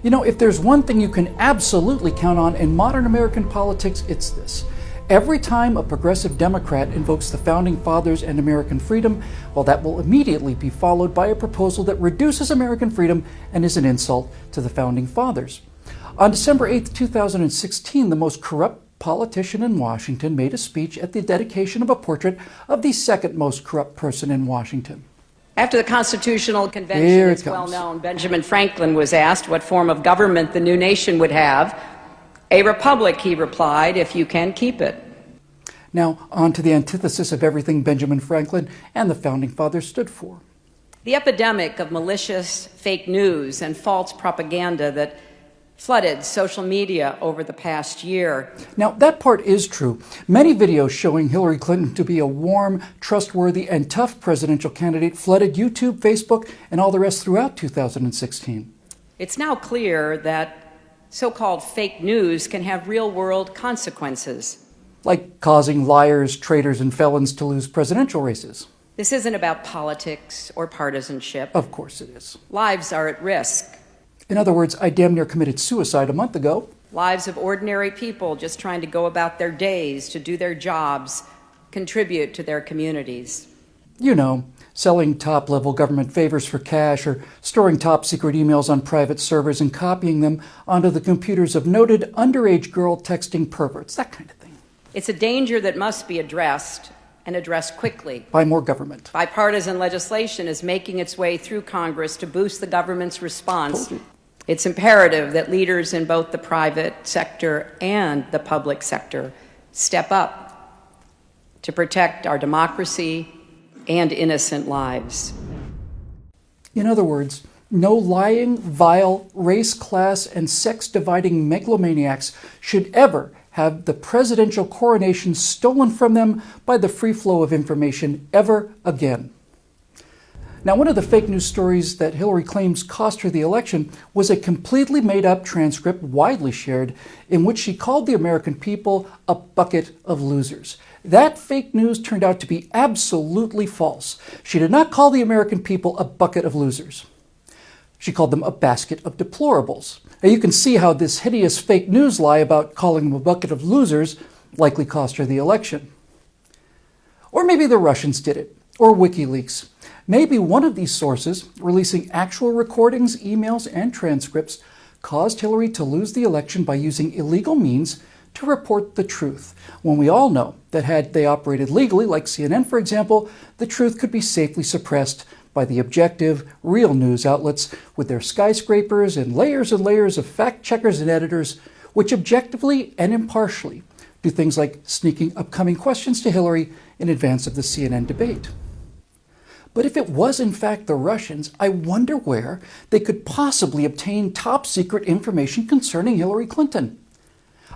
You know, if there's one thing you can absolutely count on in modern American politics, it's this. Every time a progressive Democrat invokes the Founding Fathers and American freedom, well, that will immediately be followed by a proposal that reduces American freedom and is an insult to the Founding Fathers. On December 8, 2016, the most corrupt politician in Washington made a speech at the dedication of a portrait of the second most corrupt person in Washington. After the Constitutional Convention, it's well known, Benjamin Franklin was asked what form of government the new nation would have. A republic, he replied, if you can keep it. Now, on to the antithesis of everything Benjamin Franklin and the Founding Fathers stood for. The epidemic of malicious fake news and false propaganda that flooded social media over the past year. Now, that part is true. Many videos showing Hillary Clinton to be a warm, trustworthy, and tough presidential candidate flooded YouTube, Facebook, and all the rest throughout 2016. It's now clear that so-called fake news can have real-world consequences. Like causing liars, traitors, and felons to lose presidential races. This isn't about politics or partisanship. Of course it is. Lives are at risk. In other words, I damn near committed suicide a month ago. Lives of ordinary people just trying to go about their days, to do their jobs, contribute to their communities. You know, selling top-level government favors for cash or storing top-secret emails on private servers and copying them onto the computers of noted underage girl texting perverts, that kind of thing. It's a danger that must be addressed, and addressed quickly. By more government. Bipartisan legislation is making its way through Congress to boost the government's response. It's imperative that leaders in both the private sector and the public sector step up to protect our democracy and innocent lives. In other words, no lying, vile, race, class, and sex-dividing megalomaniacs should ever have the presidential coronation stolen from them by the free flow of information ever again. Now, one of the fake news stories that Hillary claims cost her the election was a completely made-up transcript widely shared in which she called the American people a bucket of losers. That fake news turned out to be absolutely false. She did not call the American people a bucket of losers. She called them a basket of deplorables. Now, you can see how this hideous fake news lie about calling them a bucket of losers likely cost her the election. Or maybe the Russians did it, or WikiLeaks. Maybe one of these sources, releasing actual recordings, emails, and transcripts, caused Hillary to lose the election by using illegal means to report the truth, when we all know that had they operated legally, like CNN for example, the truth could be safely suppressed by the objective, real news outlets with their skyscrapers and layers of fact checkers and editors, which objectively and impartially do things like sneaking upcoming questions to Hillary in advance of the CNN debate. But if it was in fact the Russians, I wonder where they could possibly obtain top secret information concerning Hillary Clinton.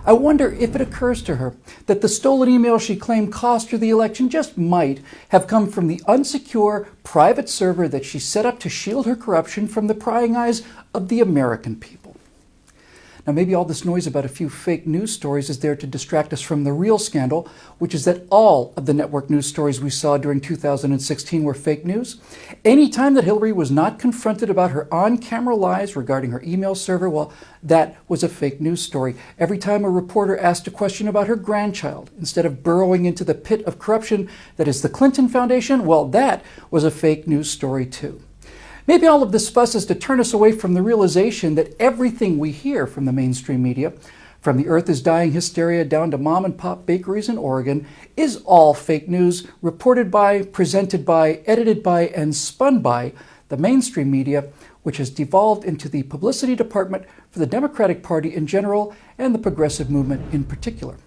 I wonder if it occurs to her that the stolen email she claimed cost her the election just might have come from the unsecure private server that she set up to shield her corruption from the prying eyes of the American people. Now, maybe all this noise about a few fake news stories is there to distract us from the real scandal, which is that all of the network news stories we saw during 2016 were fake news. Any time that Hillary was not confronted about her on-camera lies regarding her email server, well, that was a fake news story. Every time a reporter asked a question about her grandchild, instead of burrowing into the pit of corruption that is the Clinton Foundation, well, that was a fake news story too. Maybe all of this fuss is to turn us away from the realization that everything we hear from the mainstream media, from the earth is dying hysteria down to mom and pop bakeries in Oregon, is all fake news reported by, presented by, edited by, and spun by the mainstream media, which has devolved into the publicity department for the Democratic Party in general and the progressive movement in particular.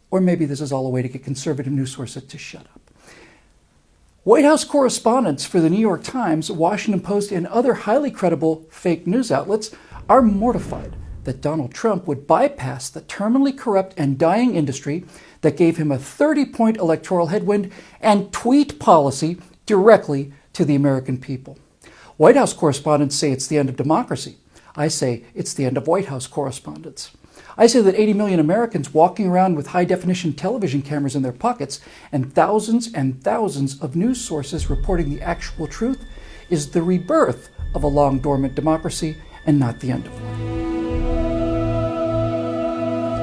Or maybe this is all a way to get conservative news sources to shut up. White House correspondents for the New York Times, Washington Post, and other highly credible fake news outlets are mortified that Donald Trump would bypass the terminally corrupt and dying industry that gave him a 30-point electoral headwind and tweet policy directly to the American people. White House correspondents say it's the end of democracy. I say it's the end of White House correspondence. I say that 80 million Americans walking around with high-definition television cameras in their pockets and thousands of news sources reporting the actual truth is the rebirth of a long-dormant democracy and not the end of one.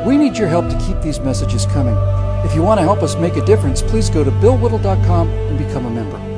We need your help to keep these messages coming. If you want to help us make a difference, please go to billwhittle.com and become a member.